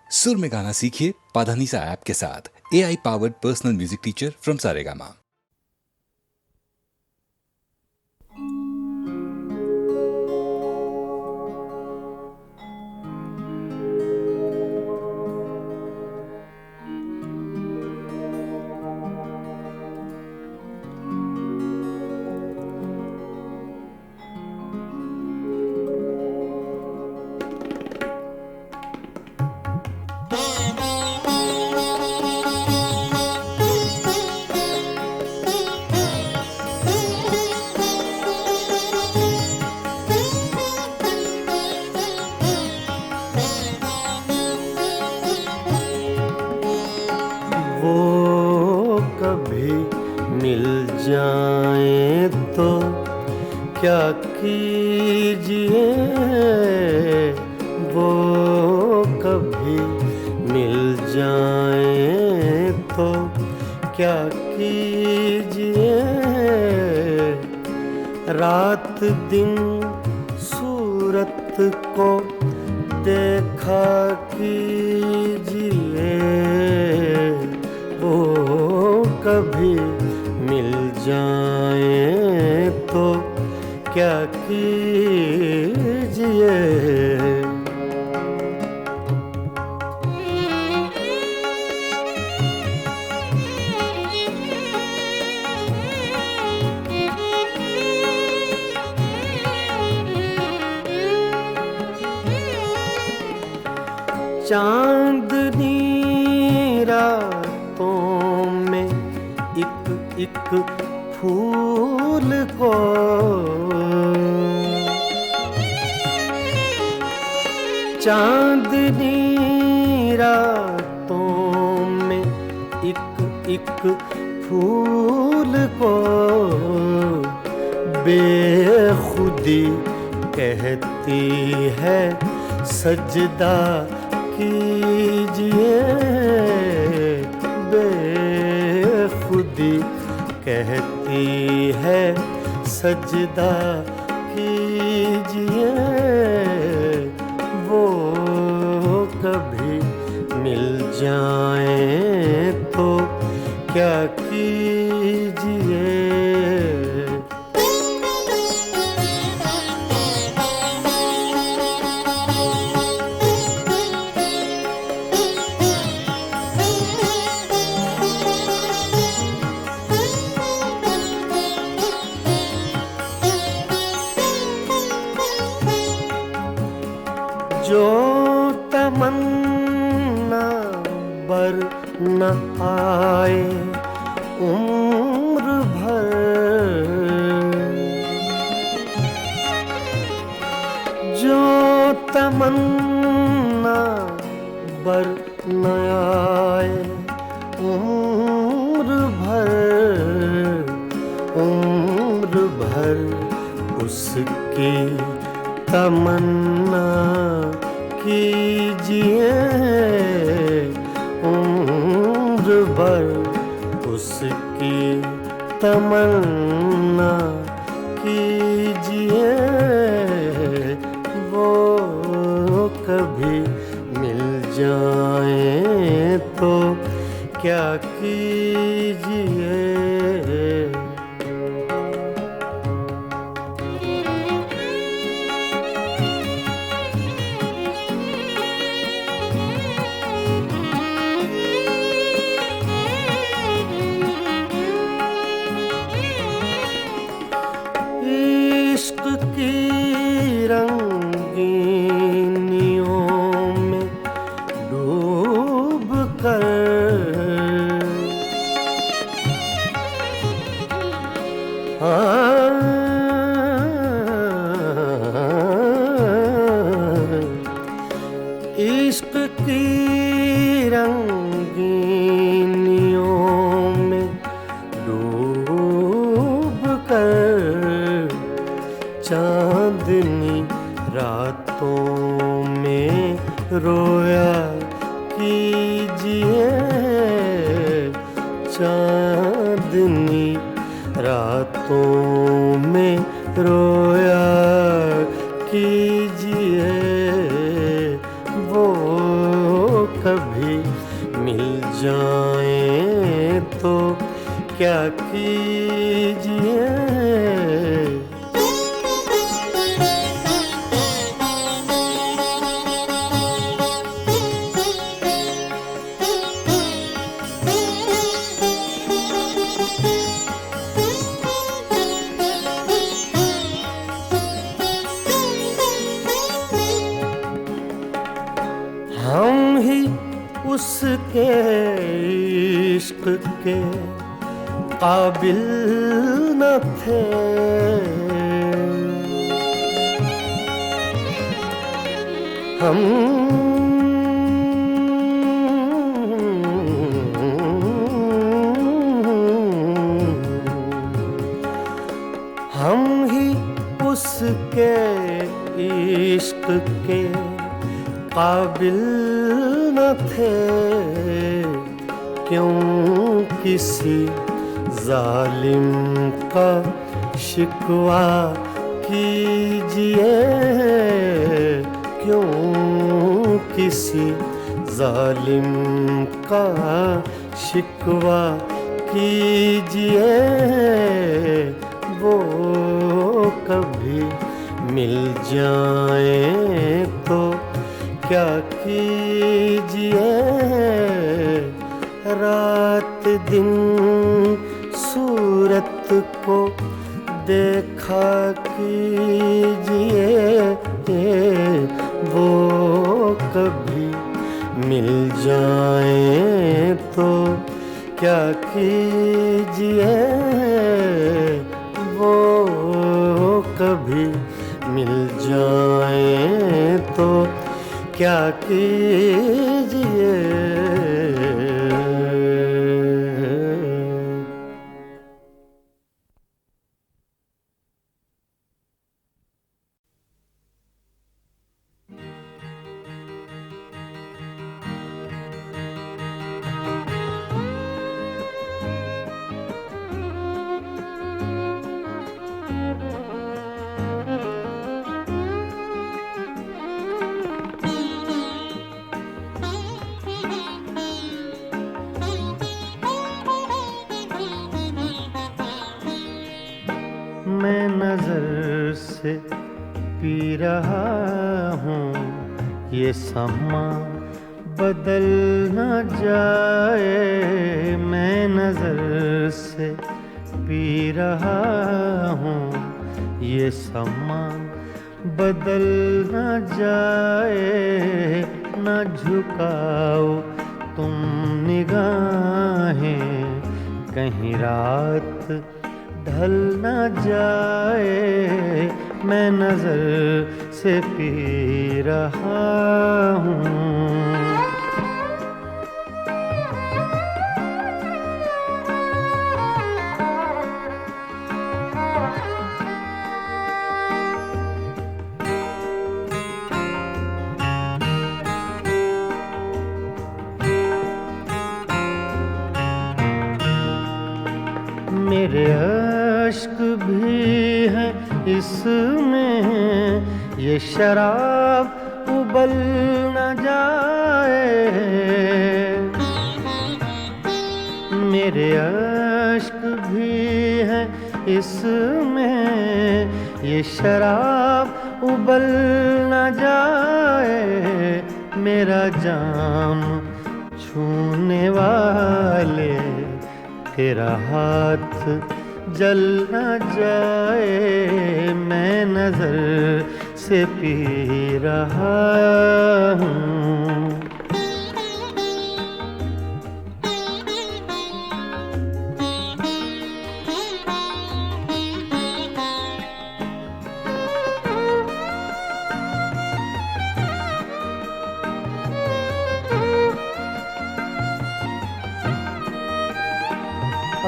सुर में गाना सीखिए पाधानीसा ऐप के साथ। AI powered personal music teacher from Saregama. वो कभी मिल जाए तो क्या कीजिए, वो कभी मिल जाए तो क्या कीजिए। रात दिन सूरत को देखा कीजिए, वो कभी मिल जाए तो क्या कीजिए। चांदनी रातों में एक फूल को चांदनी रातों में एक फूल को बेखुदी कहती है सजदा कीजिए। बेखुदी कहती है सजदा कीजिए, वो कभी मिल जाए तो क्या कीजिए। जो तमन्ना बर न आए उम्र भर, जो तमन्ना बर न आए उम्र भर उसकी तमन्ना कीजिए। उम्र भर उसकी तमन्ना कीजिए, वो कभी मिल जाए तो क्या कीजिए। इश्क की रंगीनियों में डूब कर इश्क की रंगीनियों में डूब कर चांदनी रातों में रोया कीजिए। चांदनी रातों में रोया कीजिए, वो कभी मिल जाएं तो क्या कीजिए। हम ही उसके इश्क के काबिल न थे, हम ही उसके इश्क के काबिल न थे। क्यों किसी जालिम का शिकवा कीजिए, क्यों किसी जालिम का शिकवा कीजिए। वो कभी मिल जाए तो क्या कीजिए। रात दिन सूरत को देखा कीजिए। वो कभी मिल जाए तो क्या कीजिए। वो कभी मिल जाए तो क्या कीजिए। मैं नजर से पी रहा हूँ, ये समा बदल न जाए। मैं नजर से पी रहा हूँ, ये समा बदल न जाए। न झुकाओ तुम निगाहें, कहीं रात ढल न जाए। मैं नजर से पी रहा हूँ। मेरे अश्क भी हैं इसमें, ये शराब उबल न जाए। मेरे अश्क भी हैं इसमें, ये शराब उबल न जाए। मेरा जाम छूने वाले तेरा हाथ जल न जाए। मैं नजर से पी रहा हूँ।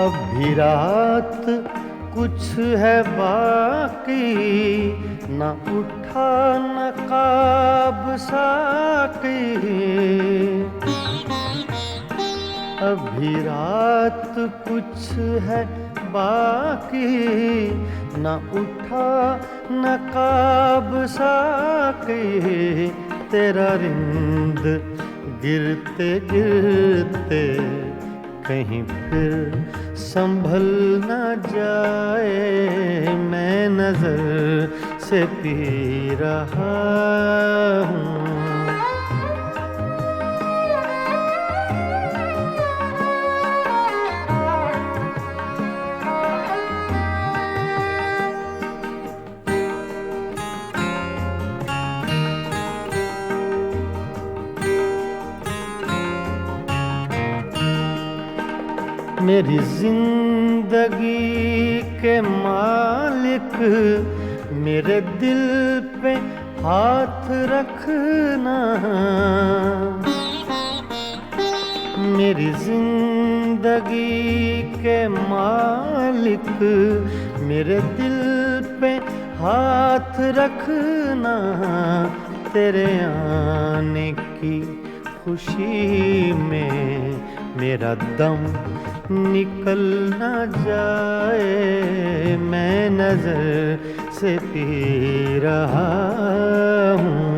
अभी रात कुछ है बाकी, न उठा नकाब साकी। अभी रात कुछ है बाकी, न उठा नकाब साकी। तेरा रिंद गिरते गिरते कहीं फिर संभल न जाए, मैं नजर से पी रहा हूँ। मेरी जिंदगी के मालिक, मेरे दिल पे हाथ रखना। मेरी जिंदगी के मालिक, मेरे दिल पे हाथ रखना। तेरे आने की खुशी में मेरा दम निकल न जाए, मैं नजर से पी रहा हूँ।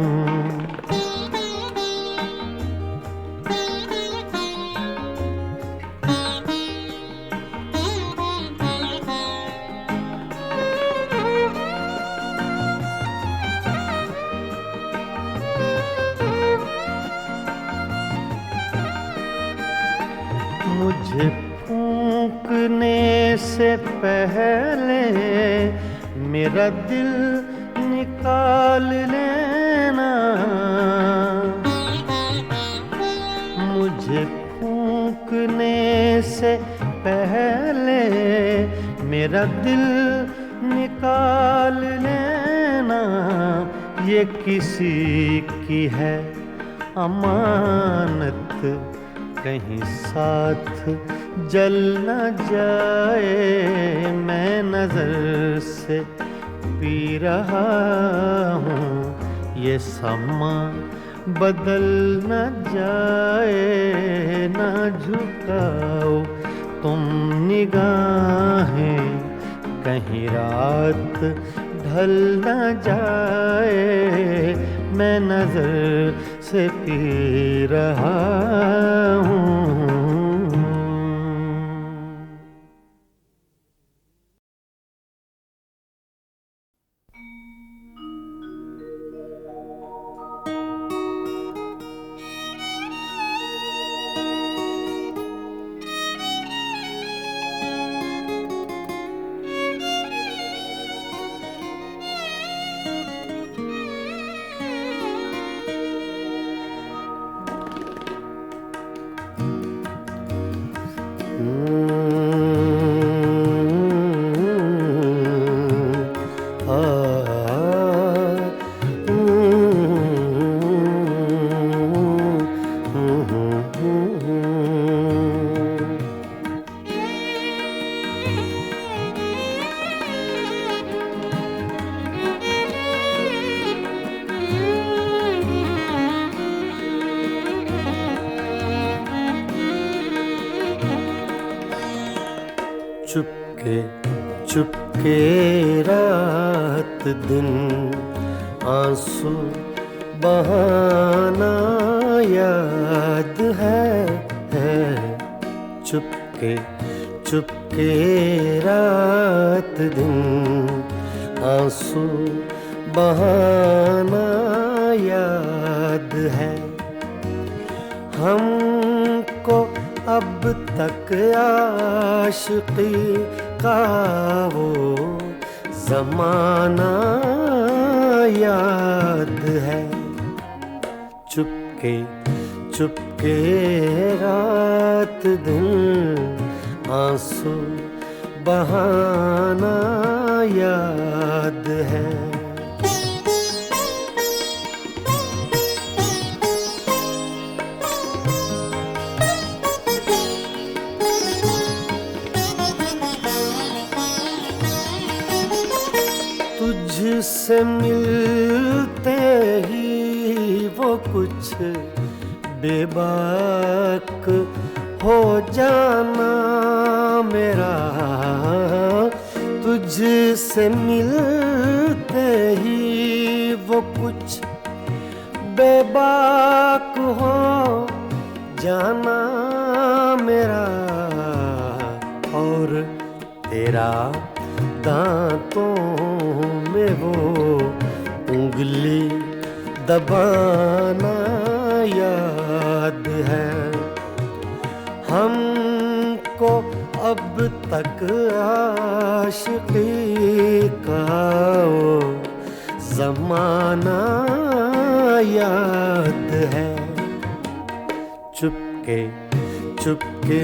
मुझे फूंकने से पहले मेरा दिल निकाल लेना। मुझे फूंकने से पहले मेरा दिल निकाल लेना। ये किसी की है अमानत, कहीं साथ जल न जाए, मैं नजर से पी रहा हूँ। ये समा बदल न जाए, न झुकाओ तुम निगाहें, कहीं रात ढल न जाए, मैं नजर से पी रहा हूँ। चुपके चुपके रात दिन आंसू बहाना याद है। चुपके चुपके रात दिन आंसू बहाना याद है। हमको अब तक आशिकी का वो ज़माना याद है। चुपके चुपके रात दिन आंसू बहाना याद है। तुझसे मिलते ही वो कुछ बेबाक हो जाना मेरा। तुझसे मिलते ही वो कुछ बेबाक हो जाना मेरा, और तेरा दांतों में वो उंगली दबाना याद है। हमको अब तक आशिकी का वो ज़माना याद है। चुपके चुपके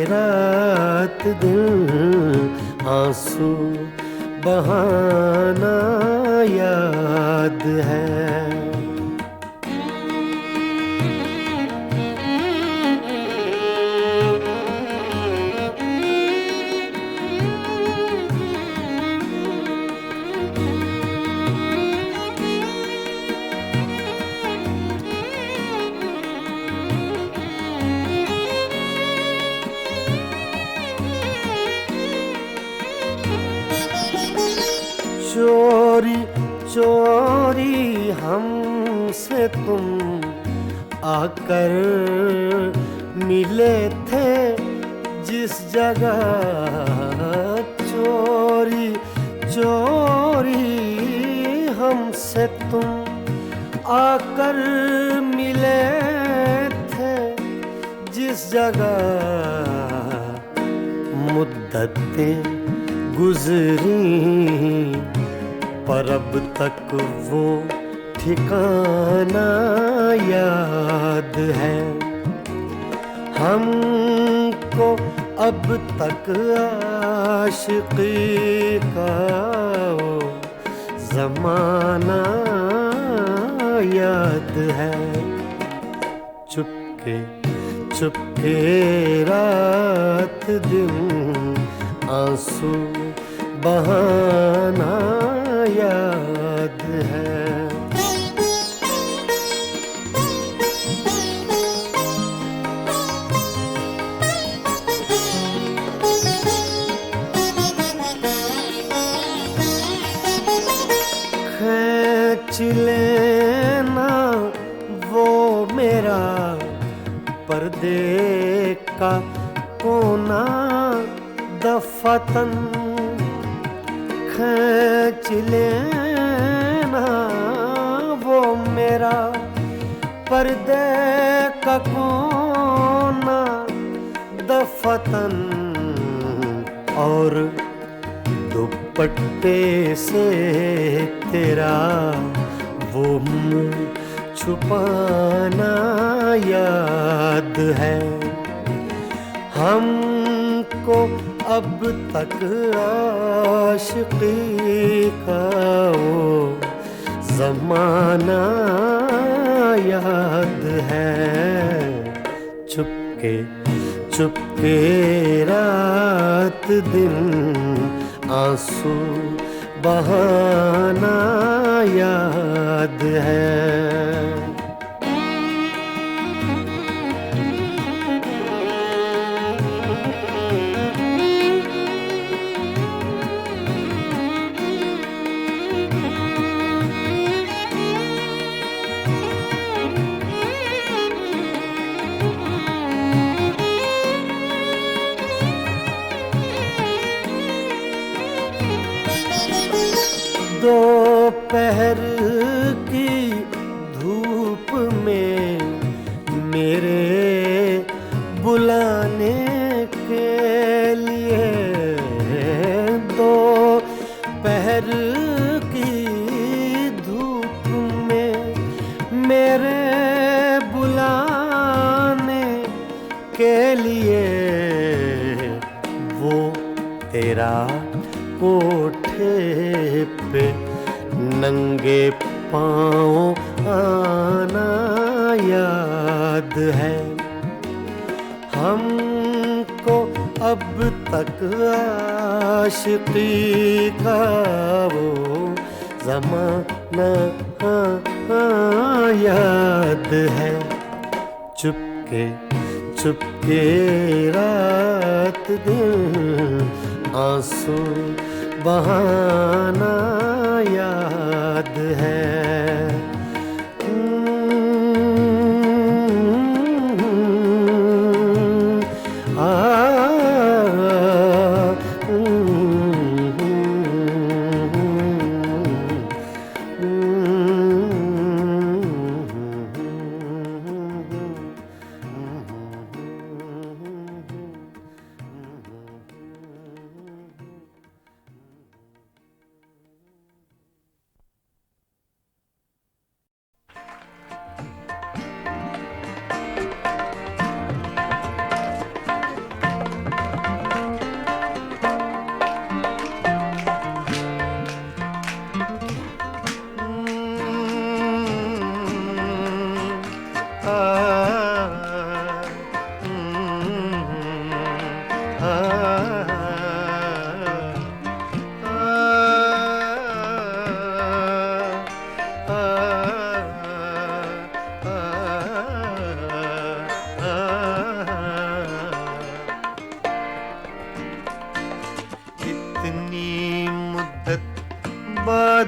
रात दिन आंसू बहाना याद है। चोरी चोरी हमसे तुम आकर मिले थे जिस जगह, चोरी चोरी हमसे तुम आकर मिले थे जिस जगह। मुद्दतें गुजरी पर अब तक वो ठिकाना याद है। हमको अब तक आशिकी का वो ज़माना याद है। चुपके चुपके रात दिन आंसू बहाना याद है। खींच लेना वो मेरा पर्दे का कोना दफतन, खींच लेना वो मेरा पर्दे का कोना दफतन, और दुपट्टे से तेरा वो मुँह छुपाना याद है। हमको अब तक आशिकी का वो ज़माना याद है। चुपके चुपके रात दिन आंसू बहाना याद है। दोपहर की धूप में मेरे बुलाने के लिए, दोपहर की धूप में मेरे बुलाने के लिए, वो तेरा कोठे पे नंगे पाँव आना याद है। हमको अब तक आशिकी का वो ज़माना याद है। चुपके चुपके रात दिन आंसू बहाना याद है।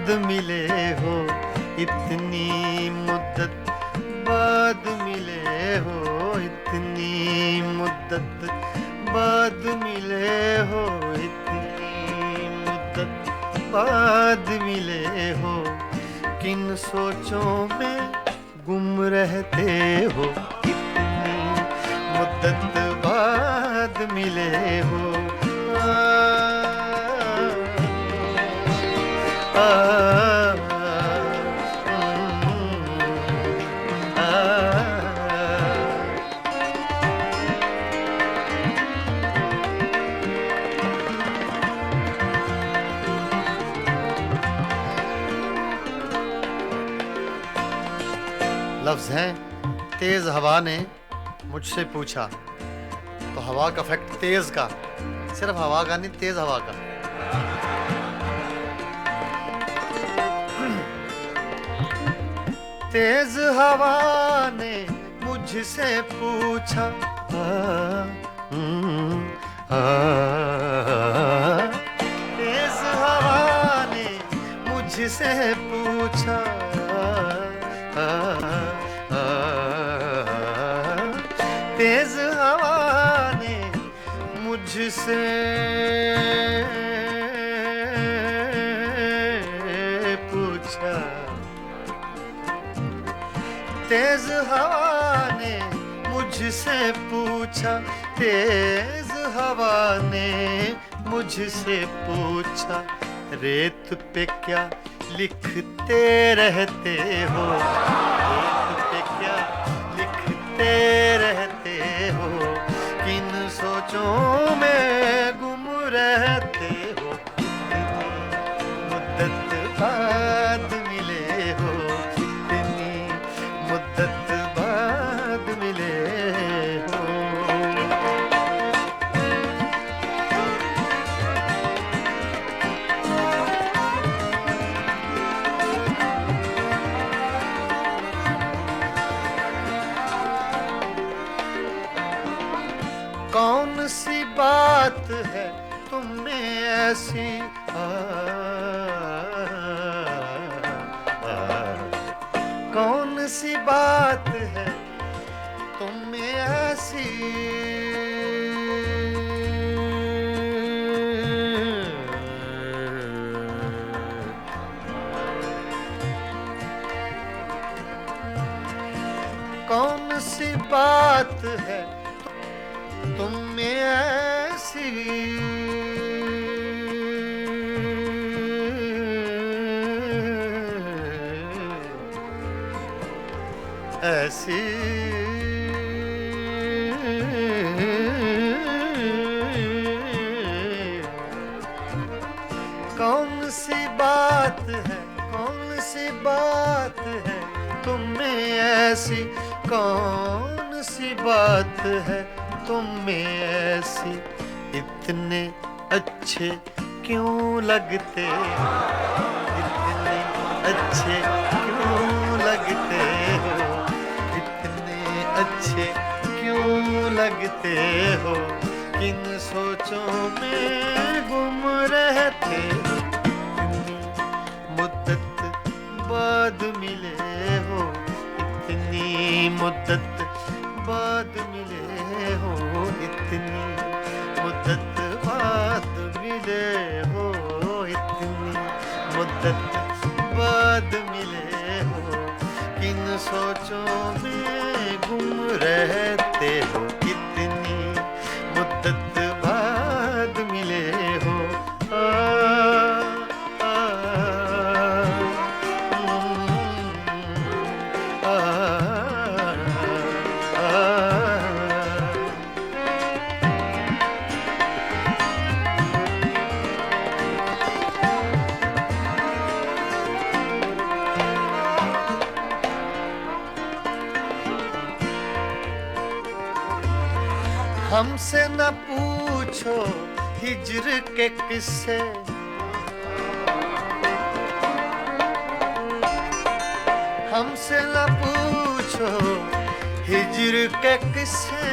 बाद मिले हो, इतनी मुद्दत बाद मिले हो, इतनी मुद्दत बाद मिले हो, इतनी मुद्दत बाद मिले हो। किन सोचों में गुम रहते हो, इतनी मुद्दत बाद मिले हो। लफ्ज हैं, तेज हवा ने मुझसे पूछा। तो हवा का फैक्ट तेज का, सिर्फ हवा का नहीं, तेज हवा का। तेज हवा ने मुझसे पूछा, तेज हवा ने मुझसे पूछा, तेज हवा ने मुझसे पूछा, तेज हवा ने मुझसे पूछा, तेज हवा ने मुझसे पूछा, रेत पे क्या लिखते रहते हो, रेत पे क्या लिखते रहते हो, किन सोचों में गुम रहते हो, मुद्दत बाद मिले हो, इतनी मुद्दत बाद मिले हो। कौन सी बात है तुम में ऐसी, कौन सी बात है तुम में ऐसी, कौन सी बात है तुम में ऐसी, ऐसी कौन सी बात है, कौन सी बात है तुम में ऐसी, कौन सी बात है तुम में ऐसी, इतने अच्छे क्यों लगते, इतने अच्छे क्यों लगते हो, इतने अच्छे क्यों लगते हो, किन सोचों में गुम रहते हो, मुद्दत बाद मिले हो, इतनी मुद्दत बाद मिले हो, इतनी मुद्दत बाद मिले हो, इतनी मुद्दत बाद मिले हो, किन सोचों में गुम रहते हो, इतनी मुद्दत बाद मिले हो। हमसे न पूछो हिज्र के किस्से, हमसे न पूछो हिज्र के किस्से,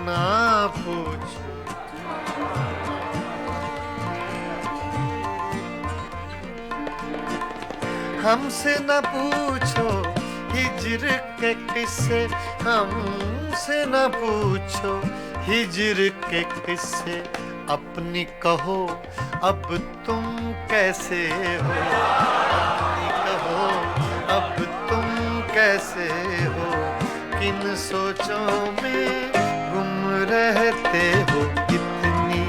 ना पूछो हमसे न पूछो हिजर के किस्से, हमसे न पूछो हिजर के किस्से, अपनी कहो अब तुम कैसे हो, अपनी कहो अब तुम कैसे हो, किन सोचों में गुम रहते हो, इतनी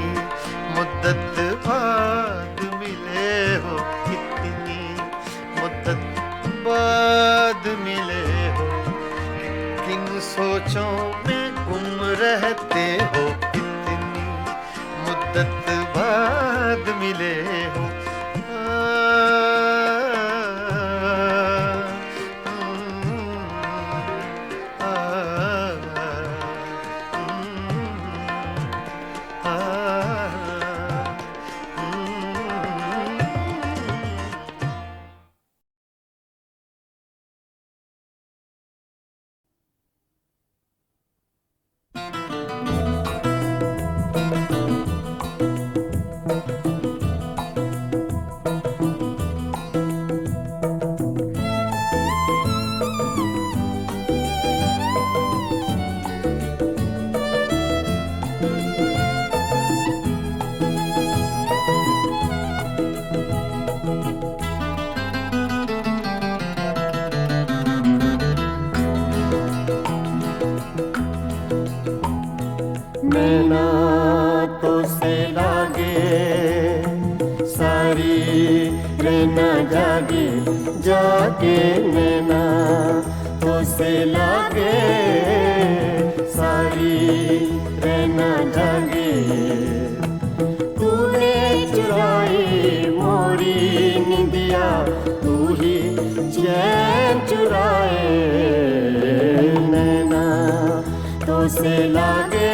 मुद्दत बाद मिले हो, इतनी मुद्दत बाद मिले हो, किन सोचों में गुम रहते हो, इतनी मुद्दत बाद मिले हो। नैना तो से लागे सारी रहना जागे जागे, नैना तो से लागे सारी रहना जागे, तूने चुराई मोरी निंदिया, तू ही चैन चुराए, नैना तो से लागे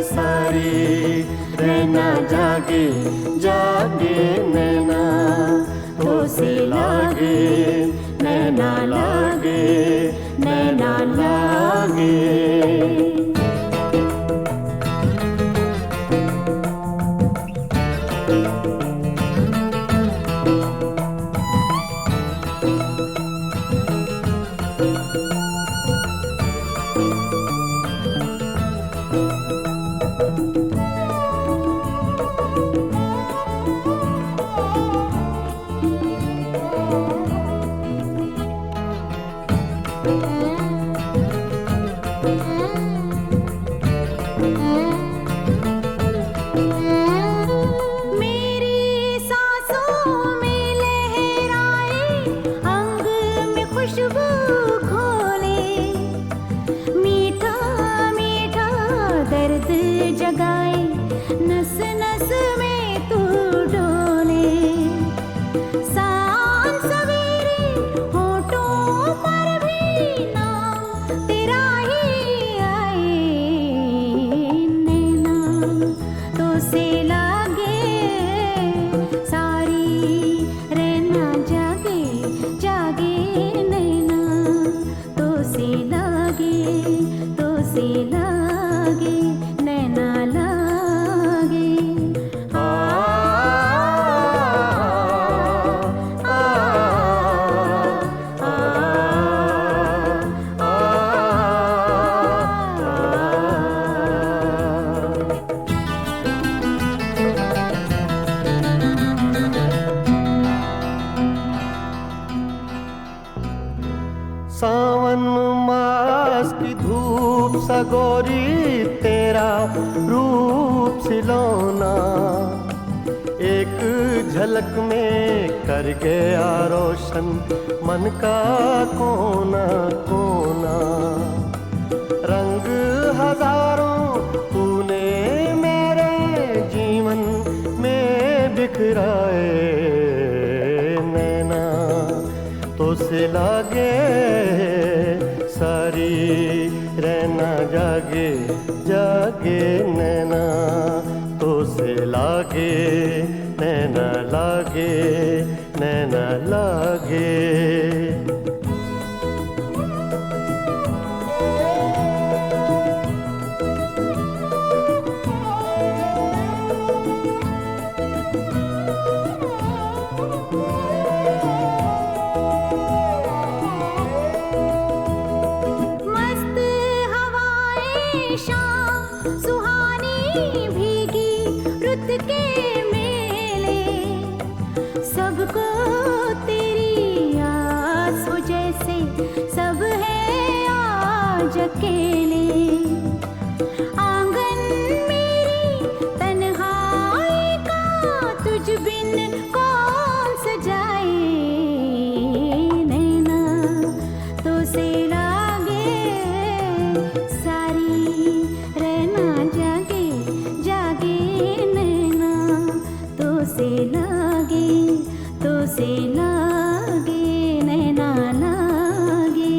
सारी रहना जागे जागे, नैना तो से लागे नैना लागे नैना लागे। सावन मास की धूप सगोरी तेरा रूप सिलौना, एक झलक में कर गया रोशन मन का कोना कोना, रंग हजारों तूने मेरे जीवन में बिखराए, नैना तो से लागे सारी रहना जागे जागे, नैना तो से लागे नैना लागे नैना लागे। से सब है आज अकेले। आंगन मेरी तन्हाई का तुझ बिन कौन सजाए। नैना तो से लागे सारी रहना जागे जागे। नैना तो से लागे नैना लागे।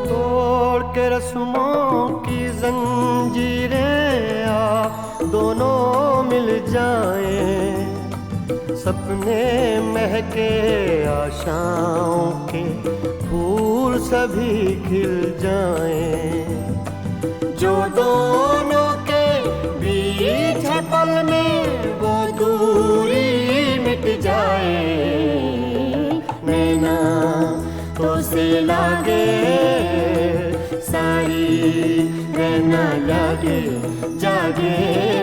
तोड़ के रस्मों की जंजीरें आ दोनों मिल जाएं। सपने महके आशाओं के फूल सभी खिल जाएं। जो दोनों के बीच है पल में वो दूरी मिट जाए। नैना तो से लागे सारी रहना लागे जागे।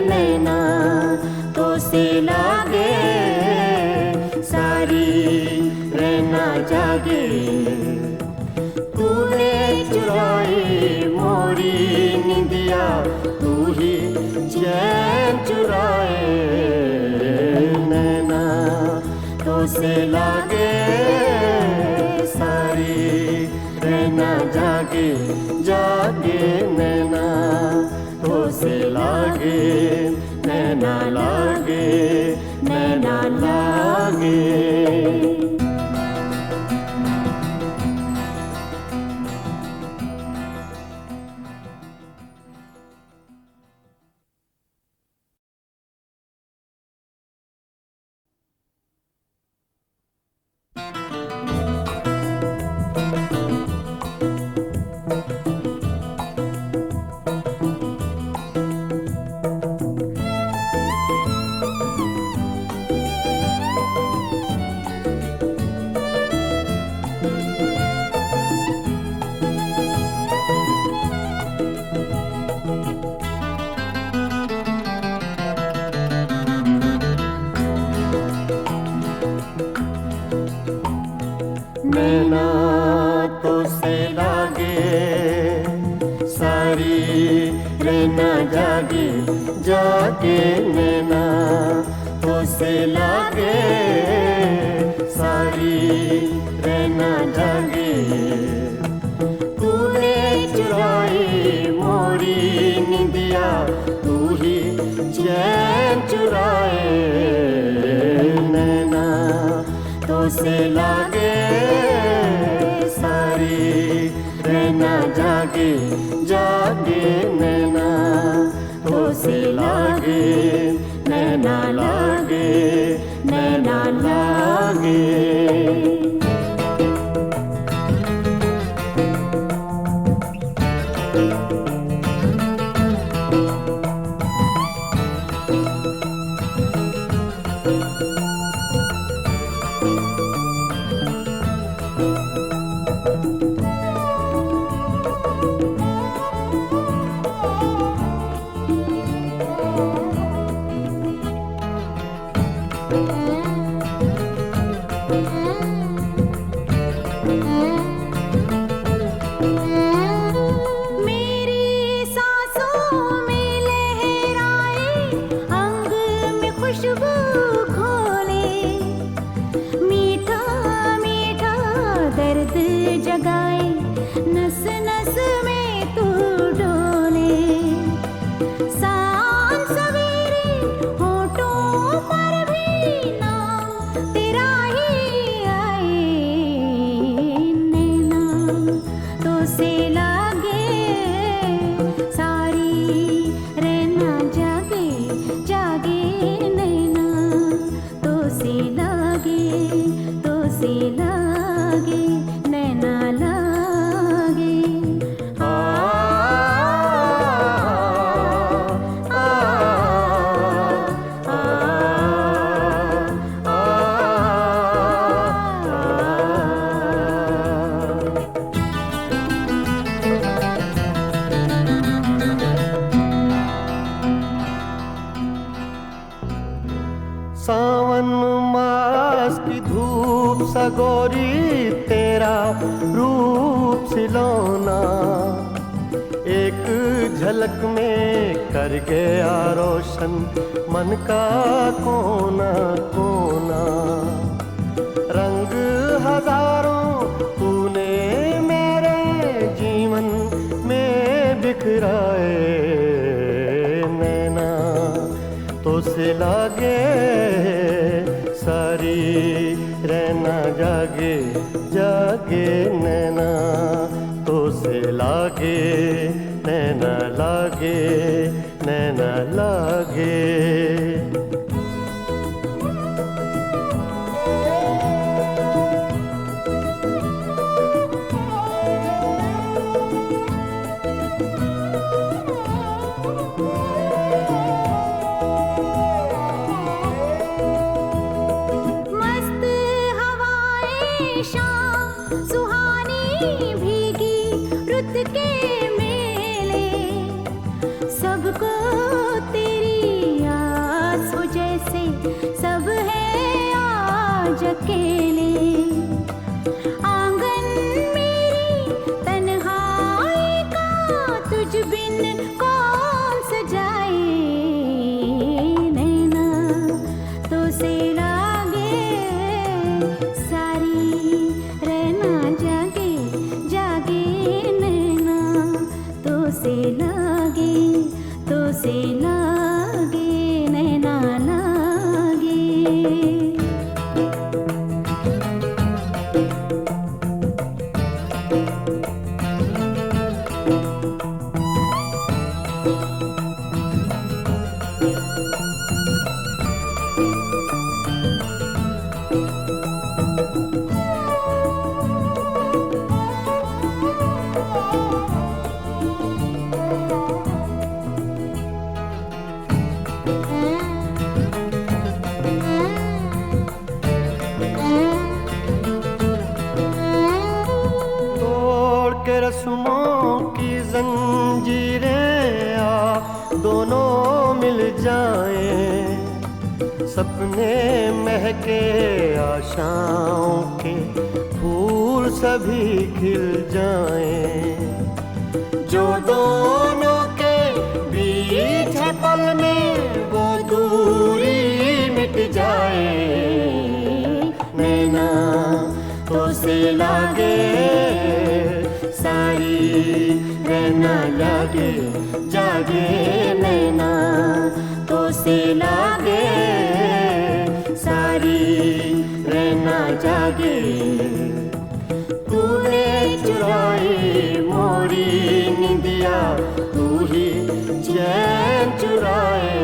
नैना तो से लागे सारी रहना जागे। तूने चुराई मोरी निंदिया तू ही चैन चुराए। नैना तो से लागे सारी रहना जागे जागे। नैना तो से लागे नैना लागे नैना लागे। नैना तो से लागे सारी रहना जागे जागे। नैना तो से लागे सारी रहना जागे। तूने चुराई मोरी निंदिया तू ही चैन चुराए। नैना तो से लागे सारी रहना जागे जागे। नैना तो से लागे नैना लागे नैना लागे। खुशबू घोले आकाश की धूप सा गोरी तेरा रूप सिलोना, एक झलक में कर गया रोशन मन का कोना कोना। रंग हजारों तूने मेरे जीवन में बिखराए, नैना तो से लागे सारी रहना जागे जागे, नैना तो से लागे नैना लागे नैना लागे। अकेले आंगन मेरी तन्हाई का तुझ बिन कौन सजाए, नैना तो से लागे सारी रहना जागे जागे, नैना तो से लागे नैना लागे। रस्मों की जंजीरें आ दोनों मिल जाएं, सपने महके आशाओं के फूल सभी खिल जाएं, जो दोनों के बीच है पल में वो दूरी मिट जाए, नैना तो से लागे सारी रहना लागे जागे, नैना तो से लागे सारी रहना जागे। तूने चुराई मोरी निंदिया, तू ही चैन चुराए,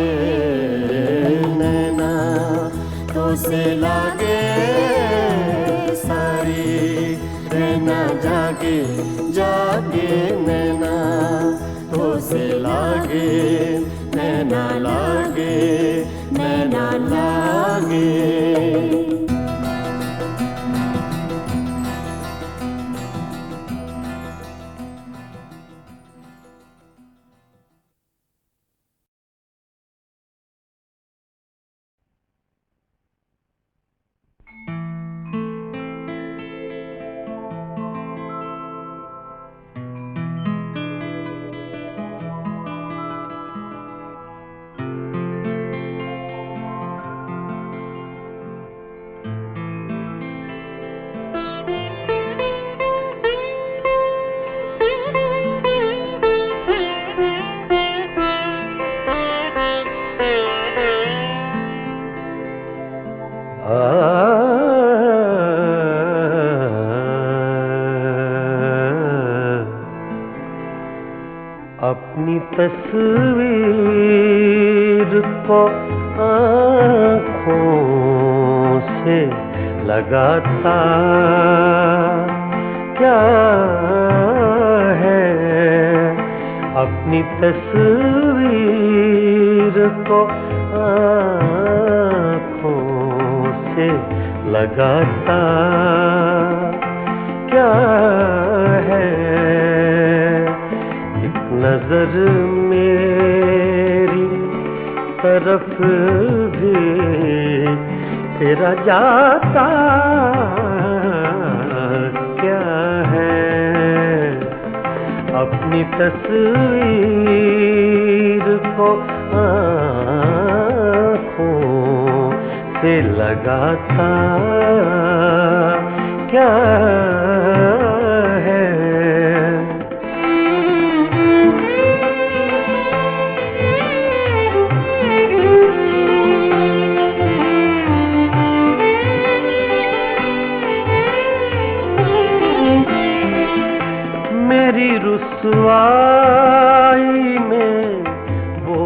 नैना तो से लागे सारी रहना जागे जागे, नैना तो से लागे नैना लागे नैना लागे। अपनी तस्वीर को आँखों से लगाता क्या है, अपनी तस्वीर को आँखों से लगाता क्या है, नजर मेरी तरफ भी तेरा जाता क्या है। अपनी तस्वीर को आँखों से लगाता क्या है। मेरी रुसवाई में वो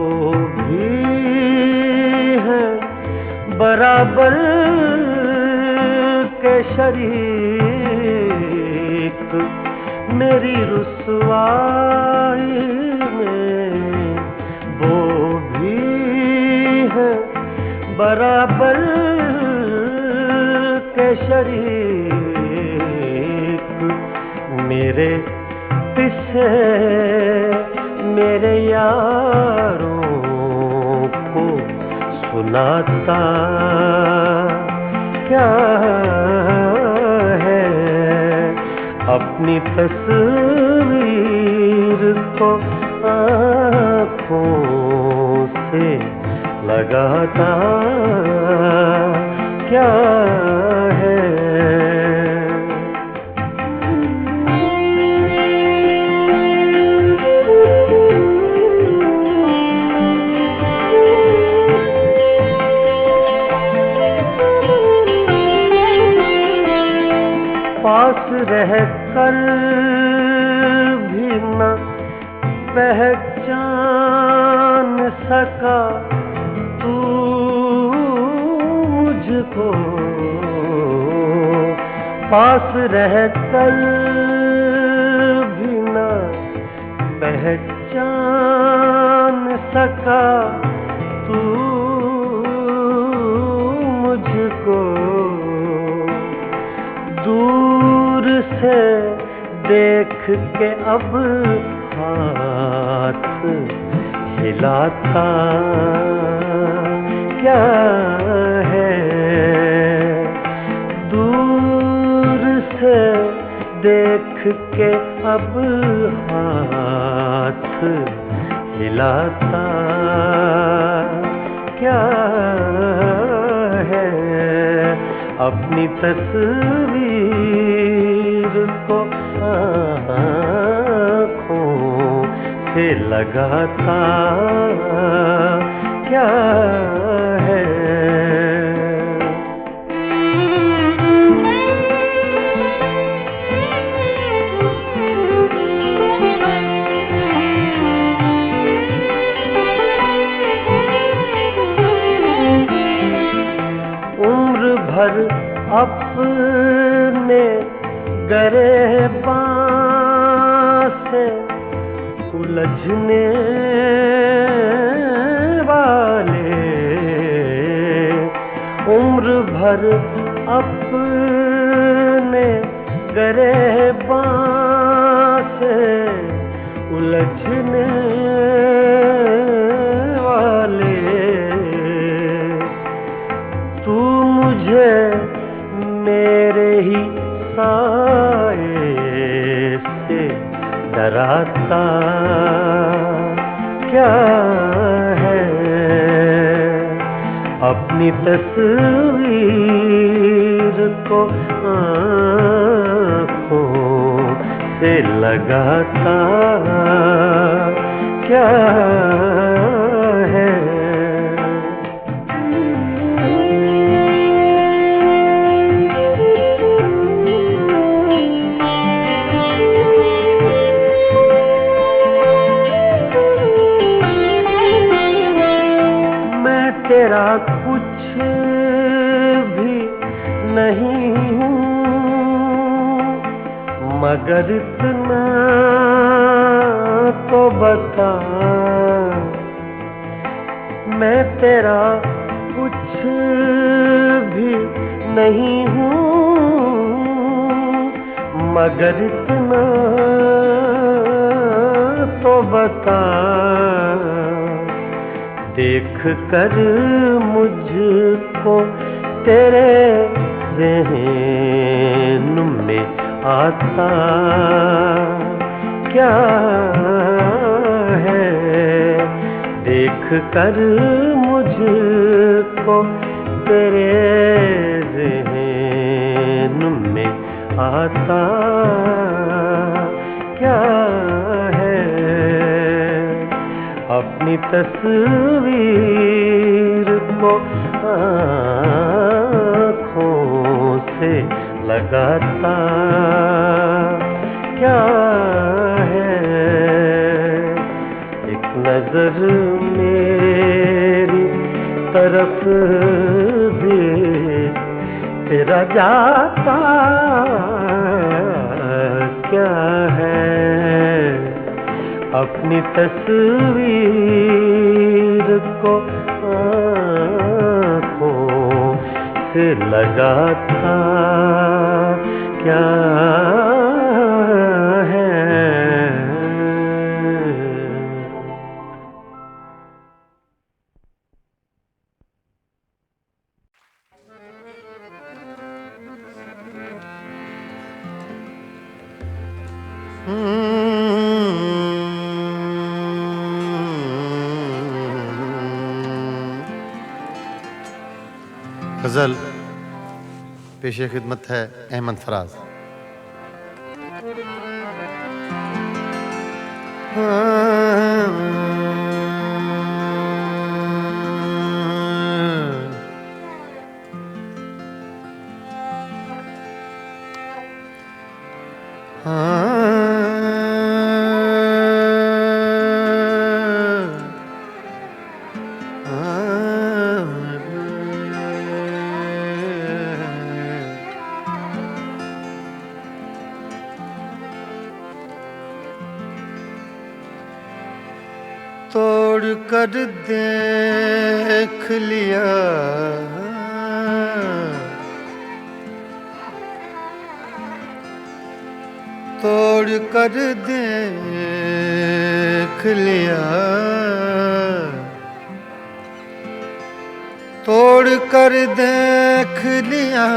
भी है बराबर के शरीक। मेरी रुसवाई में वो भी है बराबर के शरीक। मेरे किसे मेरे यारों को सुनाता क्या है। अपनी तस्वीर को आँखों से लगाता क्या है। पास रह कर भी न पहचान सका तू मुझको। पास रह कर भी न पहचान सका तू मुझको। दूर से देख के अब हाथ हिलाता क्या है। दूर से देख के अब हाथ हिलाता क्या है। अपनी तस्वीर को आँखों से लगाता क्या है। उम्र भर अपने गिरबान से उलझने वाले। उम्र भर अपने गिरबान से उलझने वाले। तू मुझे मेरे ही साए से डराता क्या है। अपनी तस्वीर को आँखों से लगाता क्या है। तेरा कुछ भी नहीं हूँ मगर इतना तो बता। मैं तेरा कुछ भी नहीं हूँ मगर इतना तो बता। देख कर मुझको तेरे ज़हन में आता क्या है, देख कर मुझको तेरे ज़हन में आता क्या है, अपनी तस्वीर को आँखों से लगाता क्या है, एक नजर मेरी तरफ भी तेरा जाता क्या है, अपनी तस्वीर को आँखों से लगाता क्या है। गज़ल पेशे खिदमत है अहमद फराज। तोड़ कर देख लिया तोड़ कर देख लिया तोड़ कर देख लिया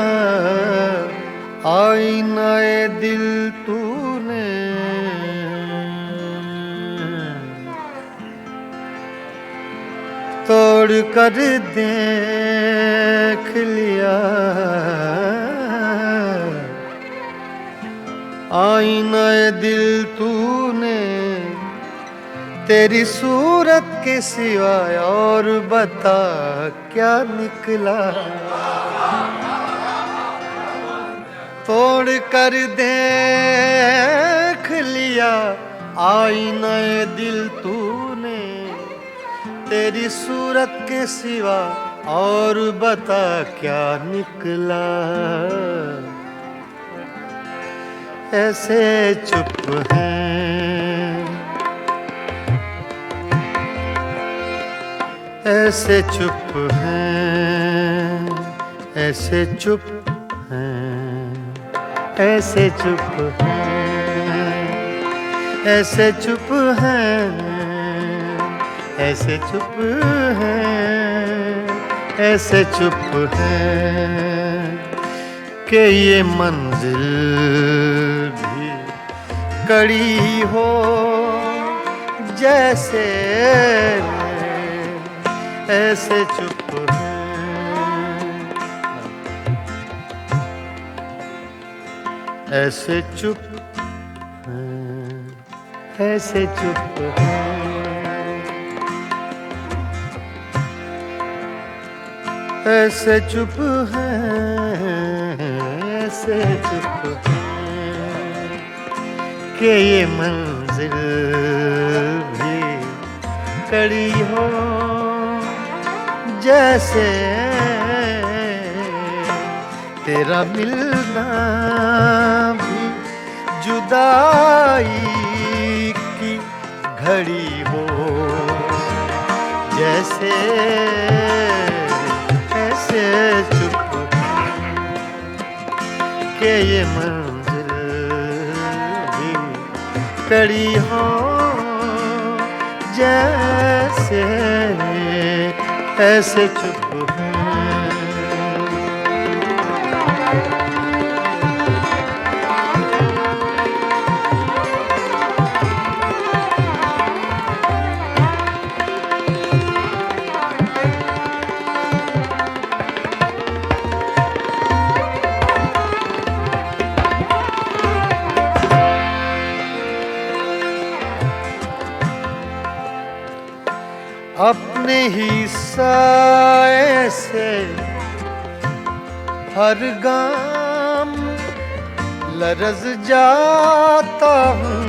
आईनाए दिल तूने, तोड़ कर देख लिया आईनाए दिल तूने, तेरी सूरत के सिवाय और बता क्या निकला, तोड़ कर देख लिया आईनाए दिल तूने, तेरी सूरत के सिवा और बता क्या निकला, ऐसे चुप हैं ऐसे चुप हैं ऐसे चुप हैं ऐसे चुप हैं ऐसे चुप हैं ऐसे चुप हैं ऐसे चुप हैं कि ये मंजिल भी कड़ी हो जैसे, ऐसे चुप हैं ऐसे चुप हैं ऐसे चुप हैं ऐसे चुप हैं ऐसे चुप हैं कि ये मंजिल भी कड़ी हो जैसे, तेरा मिलना भी जुदाई की घड़ी हो जैसे, ऐसे चुप के ये मंजिल भी कड़ी हो जैसे, ऐसे चुप हैं ही साए से हर गाम लरज जाता हूँ।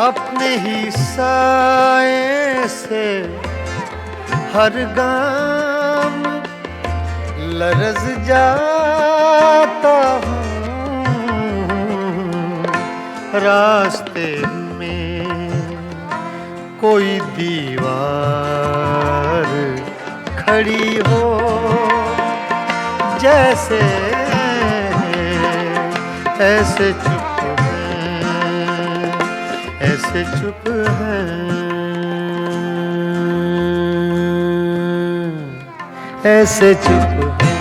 अपने ही साए से हर गाम लरज जाता हूँ। रास्ते में कोई दीवार खड़ी हो, जैसे ऐसे चुप है, ऐसे चुप है, ऐसे चुप है।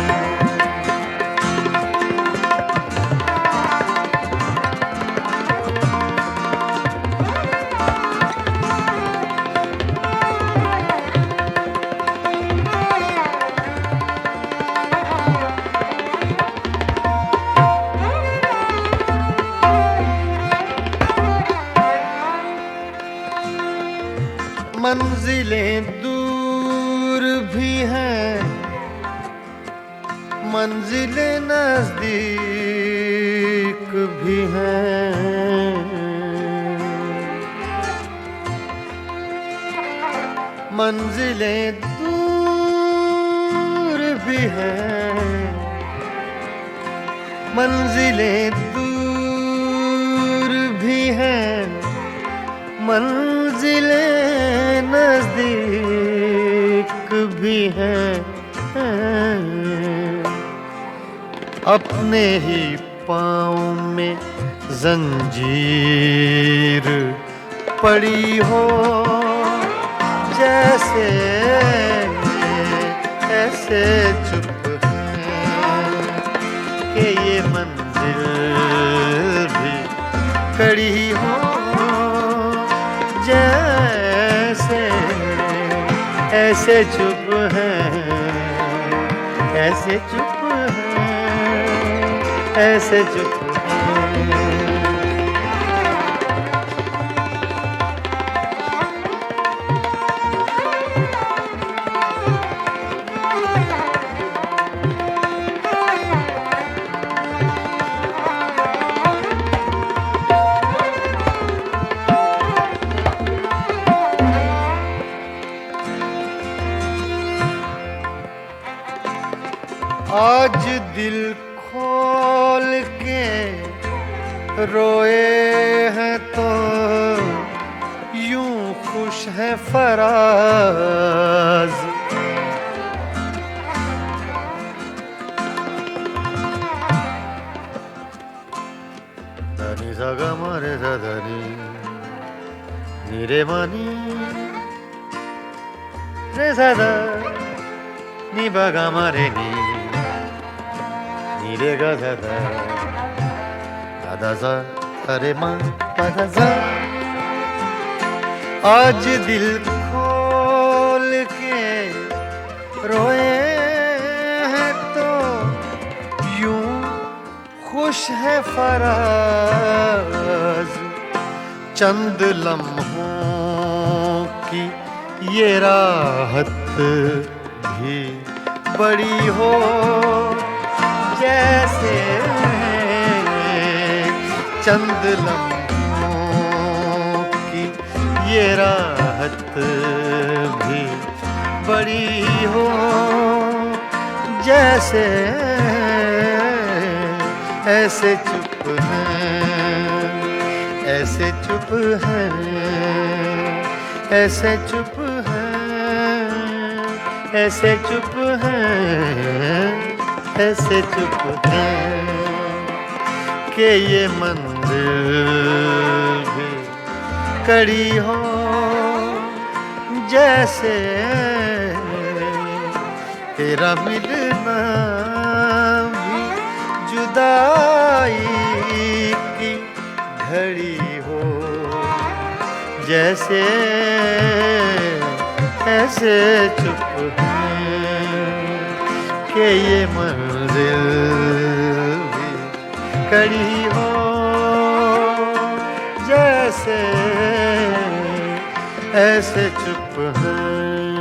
मंजिलें दूर भी हैं, मंजिलें नजदीक भी हैं। मंजिलें दूर भी हैं, मंजिलें दूर भी हैं, मंजिलें नजदीक भी हैं। अपने ही पाँव में जंजीर पड़ी हो, जैसे ऐसे चुप है कि ये मंजिल भी कड़ी हो, जैसे ऐसे चुप है, ऐसे चुप है, ऐसे चुप है। आज दिल खोल के रोए हैं तो यूं खुश है फराज। धनी सगा मारे धनी नीरे मानी रे सदा नी बगा मारे नी रे गा धा धा धा धा अरे माँ धा धा। आज दिल खोल के रोए हैं तो यूं खुश है फराज। चंद लम्हों की ये राहत भी बड़ी हो, जैसे चंद लम्हों की ये राहत भी बड़ी हो, जैसे ऐसे चुप है, ऐसे चुप है, ऐसे चुप है, ऐसे चुप है, ऐसे चुप है कि ये मंजिल भी कड़ी हो, जैसे तेरा मिलना भी जुदाई की घड़ी हो, जैसे ऐसे चुप है कि ये मंजिल भी कड़ी हो जैसे ऐसे चुप है